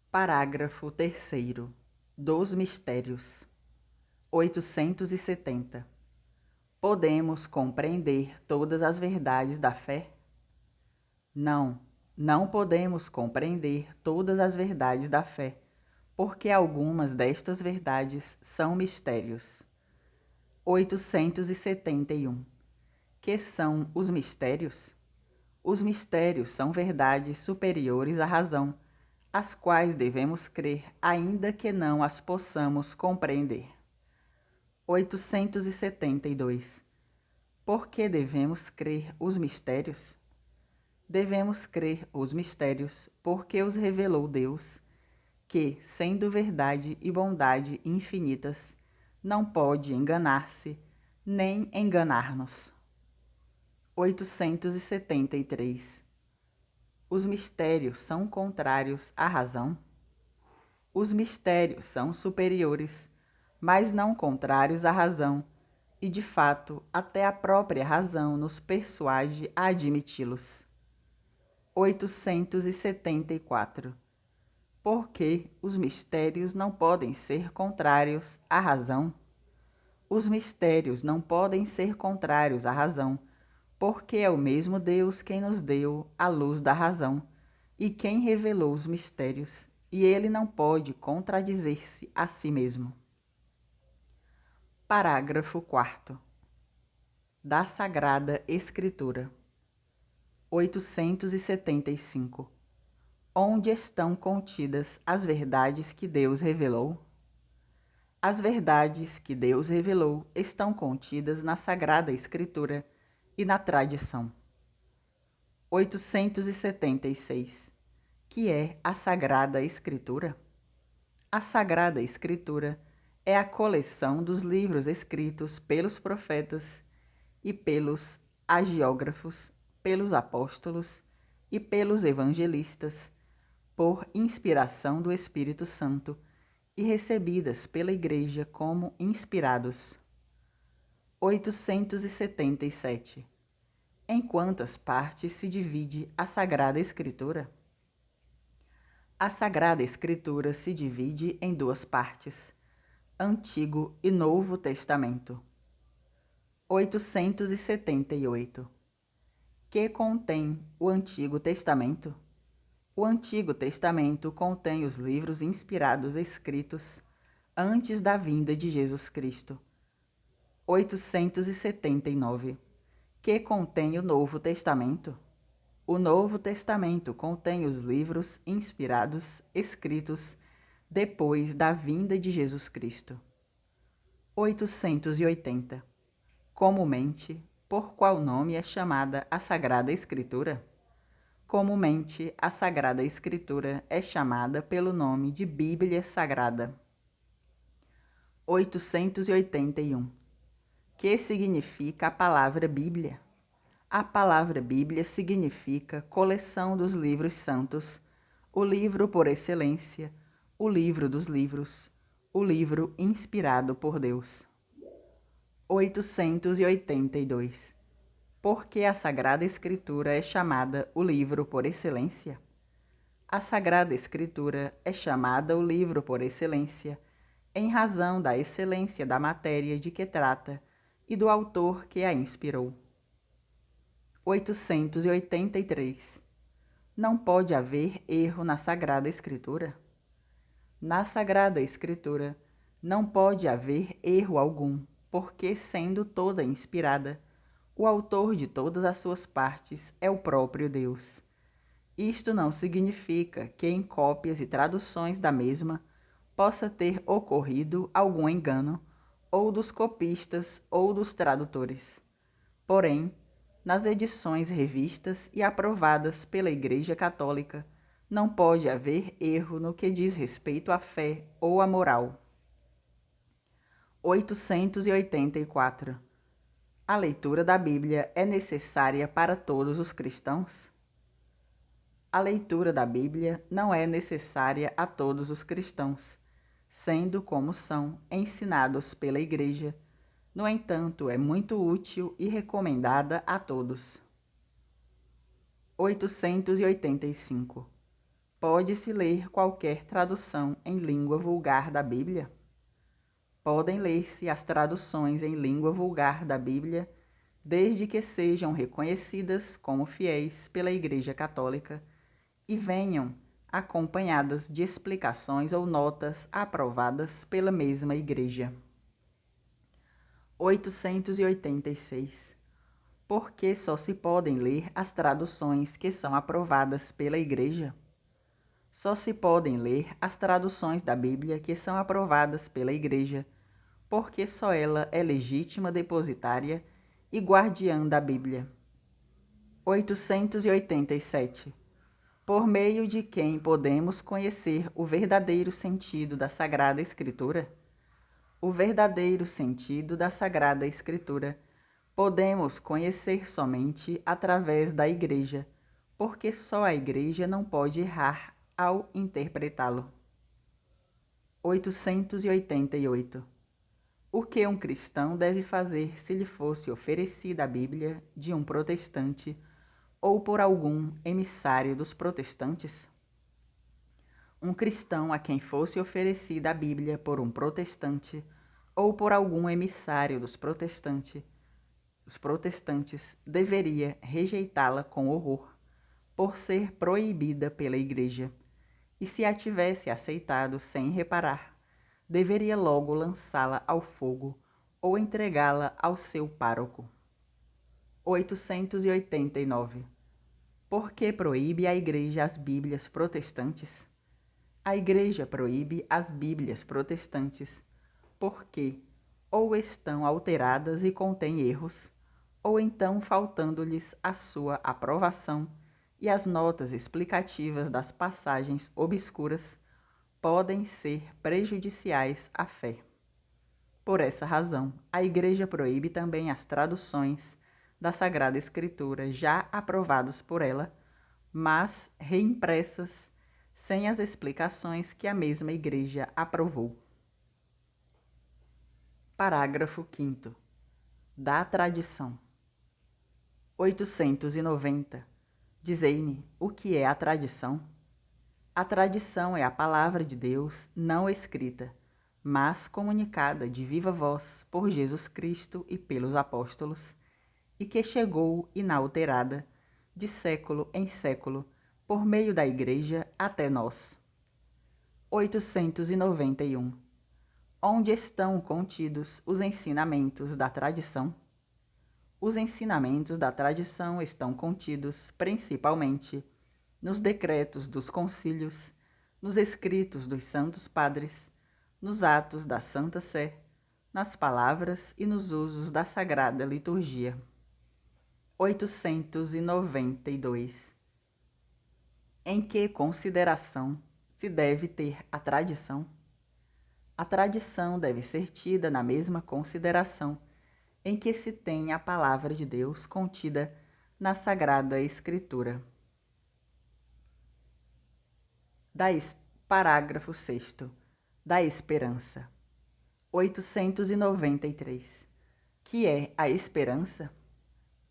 Parágrafo 3º. Dos Mistérios. 870. Podemos compreender todas as verdades da fé? Não, não podemos compreender todas as verdades da fé, porque algumas destas verdades são mistérios. 871. Que são os mistérios? Os mistérios são verdades superiores à razão, as quais devemos crer, ainda que não as possamos compreender. 872. Por que devemos crer os mistérios? Devemos crer os mistérios porque os revelou Deus, que, sendo verdade e bondade infinitas, não pode enganar-se, nem enganar-nos. 873. Os mistérios são contrários à razão? Os mistérios são superiores, mas não contrários à razão, e de fato até a própria razão nos persuade a admiti-los. 874. Por que os mistérios não podem ser contrários à razão? Os mistérios não podem ser contrários à razão, porque é o mesmo Deus quem nos deu a luz da razão e quem revelou os mistérios, e ele não pode contradizer-se a si mesmo. Parágrafo 4º. Da Sagrada Escritura. 875. Onde estão contidas as verdades que Deus revelou? As verdades que Deus revelou estão contidas na Sagrada Escritura e na tradição. 876. Que é a Sagrada Escritura? A Sagrada Escritura é a coleção dos livros escritos pelos profetas e pelos hagiógrafos, pelos apóstolos e pelos evangelistas, por inspiração do Espírito Santo e recebidas pela Igreja como inspirados. 877. Em quantas partes se divide a Sagrada Escritura? A Sagrada Escritura se divide em duas partes, Antigo e Novo Testamento. 878. Que contém o Antigo Testamento? O Antigo Testamento contém os livros inspirados escritos antes da vinda de Jesus Cristo. 879. Que contém o Novo Testamento? O Novo Testamento contém os livros inspirados escritos depois da vinda de Jesus Cristo. 880. Comumente, por qual nome é chamada a Sagrada Escritura? Comumente, a Sagrada Escritura é chamada pelo nome de Bíblia Sagrada. 881. Que significa a palavra Bíblia? A palavra Bíblia significa coleção dos livros santos, o livro por excelência, o livro dos livros, o livro inspirado por Deus. 882. Por que a Sagrada Escritura é chamada o livro por excelência? A Sagrada Escritura é chamada o livro por excelência, em razão da excelência da matéria de que trata e do autor que a inspirou. 883. Não pode haver erro na Sagrada Escritura? Na Sagrada Escritura não pode haver erro algum, porque, sendo toda inspirada, o autor de todas as suas partes é o próprio Deus. Isto não significa que em cópias e traduções da mesma possa ter ocorrido algum engano, ou dos copistas ou dos tradutores. Porém, nas edições revistas e aprovadas pela Igreja Católica, não pode haver erro no que diz respeito à fé ou à moral. 884. A leitura da Bíblia é necessária para todos os cristãos? A leitura da Bíblia não é necessária a todos os cristãos, sendo como são ensinados pela Igreja. No entanto, é muito útil e recomendada a todos. 885. Pode-se ler qualquer tradução em língua vulgar da Bíblia? Podem ler-se as traduções em língua vulgar da Bíblia, desde que sejam reconhecidas como fiéis pela Igreja Católica e venham acompanhadas de explicações ou notas aprovadas pela mesma Igreja. 886. Por que só se podem ler as traduções que são aprovadas pela Igreja? Só se podem ler as traduções da Bíblia que são aprovadas pela Igreja, porque só ela é legítima depositária e guardiã da Bíblia. 887. Por meio de quem podemos conhecer o verdadeiro sentido da Sagrada Escritura? O verdadeiro sentido da Sagrada Escritura podemos conhecer somente através da Igreja, porque só a Igreja não pode errar ao interpretá-lo. 888. O que um cristão deve fazer se lhe fosse oferecida a Bíblia de um protestante ou por algum emissário dos protestantes? Um cristão a quem fosse oferecida a Bíblia por um protestante ou por algum emissário dos protestantes deveria rejeitá-la com horror, por ser proibida pela Igreja, e se a tivesse aceitado sem reparar, deveria logo lançá-la ao fogo ou entregá-la ao seu pároco. 889. Por que proíbe a Igreja as Bíblias protestantes? A Igreja proíbe as Bíblias protestantes porque ou estão alteradas e contêm erros, ou então faltando-lhes a sua aprovação e as notas explicativas das passagens obscuras podem ser prejudiciais à fé. Por essa razão, a Igreja proíbe também as traduções da Sagrada Escritura já aprovadas por ela, mas reimpressas sem as explicações que a mesma Igreja aprovou. Parágrafo 5º. Da tradição. 890. Dizei-me, o que é a tradição? A tradição é a palavra de Deus não escrita, mas comunicada de viva voz por Jesus Cristo e pelos apóstolos, e que chegou inalterada, de século em século, por meio da Igreja até nós. 891. Onde estão contidos os ensinamentos da tradição? Os ensinamentos da tradição estão contidos, principalmente, nos decretos dos concílios, nos escritos dos santos padres, nos atos da Santa Sé, nas palavras e nos usos da Sagrada Liturgia. 892. Em que consideração se deve ter a tradição? A tradição deve ser tida na mesma consideração em que se tem a palavra de Deus contida na Sagrada Escritura. Parágrafo 6º. Da esperança. 893. Que é a esperança?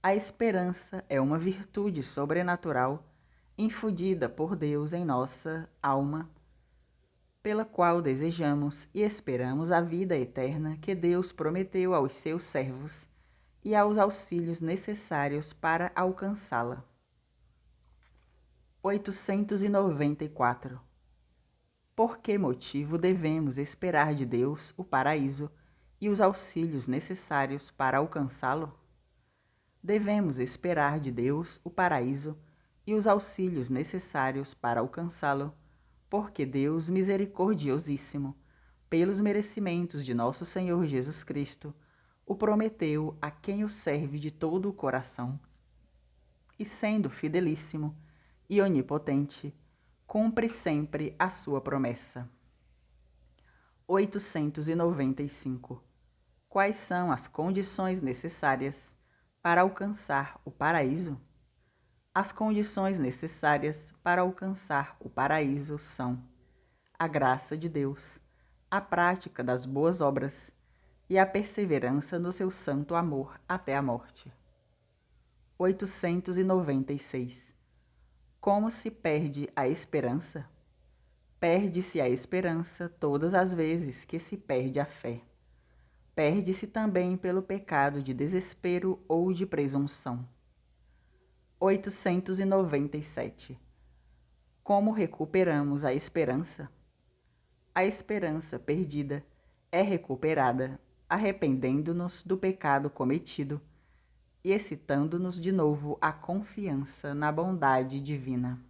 A esperança é uma virtude sobrenatural infundida por Deus em nossa alma, pela qual desejamos e esperamos a vida eterna que Deus prometeu aos seus servos e aos auxílios necessários para alcançá-la. 894. Por que motivo devemos esperar de Deus o paraíso e os auxílios necessários para alcançá-lo? Devemos esperar de Deus o paraíso e os auxílios necessários para alcançá-lo, porque Deus misericordiosíssimo, pelos merecimentos de nosso Senhor Jesus Cristo, o prometeu a quem o serve de todo o coração. E sendo fidelíssimo e onipotente, cumpre sempre a sua promessa. 895. Quais são as condições necessárias para alcançar o paraíso? As condições necessárias para alcançar o paraíso são a graça de Deus, a prática das boas obras e a perseverança no seu santo amor até a morte. 896. Como se perde a esperança? Perde-se a esperança todas as vezes que se perde a fé. Perde-se também pelo pecado de desespero ou de presunção. 897. Como recuperamos a esperança? A esperança perdida é recuperada arrependendo-nos do pecado cometido e excitando-nos de novo a confiança na bondade divina.